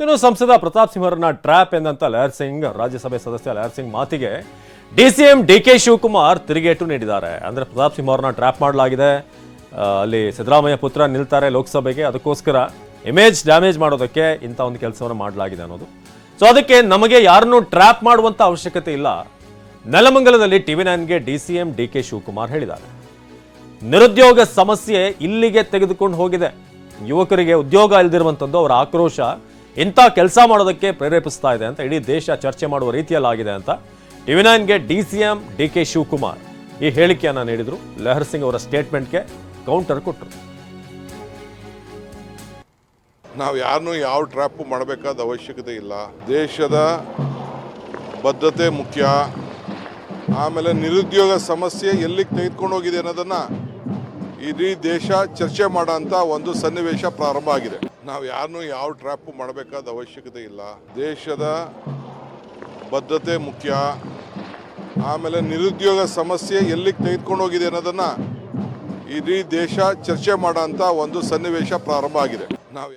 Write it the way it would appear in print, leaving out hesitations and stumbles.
ಇನ್ನು ಸಂಸದ ಪ್ರತಾಪ್ ಸಿಂಹ ಅವರನ್ನ ಟ್ರ್ಯಾಪ್ ಎಂದಂತ ಲಹರ್ ಸಿಂಗ್ ರಾಜ್ಯಸಭೆ ಸದಸ್ಯ ಲಹರ್ ಸಿಂಗ್ ಮಾತಿಗೆ ಡಿಸಿಎಂ ಡಿಕೆ ಶಿವಕುಮಾರ್ ತಿರುಗೇಟು ನೀಡಿದ್ದಾರೆ. ಅಂದ್ರೆ ಪ್ರತಾಪ್ ಸಿಂಹ ಅವರನ್ನ ಟ್ರ್ಯಾಪ್ ಮಾಡಲಾಗಿದೆ, ಅಲ್ಲಿ ಸಿದ್ದರಾಮಯ್ಯ ಪುತ್ರ ನಿಲ್ತಾರೆ ಲೋಕಸಭೆಗೆ, ಅದಕ್ಕೋಸ್ಕರ ಇಮೇಜ್ ಡ್ಯಾಮೇಜ್ ಮಾಡೋದಕ್ಕೆ ಇಂಥ ಒಂದು ಕೆಲಸವನ್ನು ಮಾಡಲಾಗಿದೆ ಅನ್ನೋದು. ಸೊ ಅದಕ್ಕೆ ನಮಗೆ ಯಾರನ್ನೂ ಟ್ರ್ಯಾಪ್ ಮಾಡುವಂತ ಅವಶ್ಯಕತೆ ಇಲ್ಲ. ನೆಲಮಂಗಲದಲ್ಲಿ TV9ಗೆ ಡಿಸಿಎಂ ಡಿಕೆ ಶಿವಕುಮಾರ್ ಹೇಳಿದ್ದಾರೆ. ನಿರುದ್ಯೋಗ ಸಮಸ್ಯೆ ಇಲ್ಲಿಗೆ ತೆಗೆದುಕೊಂಡು ಹೋಗಿದೆ. ಯುವಕರಿಗೆ ಉದ್ಯೋಗ ಇಲ್ದಿರುವಂಥದ್ದು ಅವರ ಆಕ್ರೋಶ ಇಂಥ ಕೆಲಸ ಮಾಡೋದಕ್ಕೆ ಪ್ರೇರೇಪಿಸ್ತಾ ಇದೆ ಅಂತ ಇಡೀ ದೇಶ ಚರ್ಚೆ ಮಾಡುವ ರೀತಿಯಲ್ಲಾಗಿದೆ ಅಂತ TV9ಗೆ ಡಿಸಿಎಂ ಡಿಕೆ ಶಿವಕುಮಾರ್ ಈ ಹೇಳಿಕೆಯನ್ನ ನೀಡಿದ್ರು. ಲಹರ್ ಸಿಂಗ್ ಅವರ ಸ್ಟೇಟ್ಮೆಂಟ್ಗೆ ಕೌಂಟರ್ ಕೊಟ್ಟರು. ನಾವು ಯಾರನ್ನೂ ಯಾವ ಟ್ರ್ಯಾಪು ಮಾಡಬೇಕಾದ ಅವಶ್ಯಕತೆ ಇಲ್ಲ. ದೇಶದ ಬದ್ಧತೆ ಮುಖ್ಯ. ಆಮೇಲೆ ನಿರುದ್ಯೋಗ ಸಮಸ್ಯೆ ಎಲ್ಲಿಗೆ ತೆಗೆದುಕೊಂಡು ಹೋಗಿದೆ ಅನ್ನೋದನ್ನು ಇಡೀ ದೇಶ ಚರ್ಚೆ ಮಾಡೋಂಥ ಒಂದು ಸನ್ನಿವೇಶ ಪ್ರಾರಂಭ ಆಗಿದೆ. ನಾವು ಯಾರನ್ನೂ ಯಾವ ಟ್ರ್ಯಾಪು ಮಾಡಬೇಕಾದ ಅವಶ್ಯಕತೆ ಇಲ್ಲ. ದೇಶದ ಬದ್ಧತೆ ಮುಖ್ಯ. ಆಮೇಲೆ ನಿರುದ್ಯೋಗ ಸಮಸ್ಯೆ ಎಲ್ಲಿಗೆ ತೆಗೆದುಕೊಂಡು ಹೋಗಿದೆ ಅನ್ನೋದನ್ನು ಇಡೀ ದೇಶ ಚರ್ಚೆ ಮಾಡೋಂಥ ಒಂದು ಸನ್ನಿವೇಶ ಪ್ರಾರಂಭ ಆಗಿದೆ. ನಾವು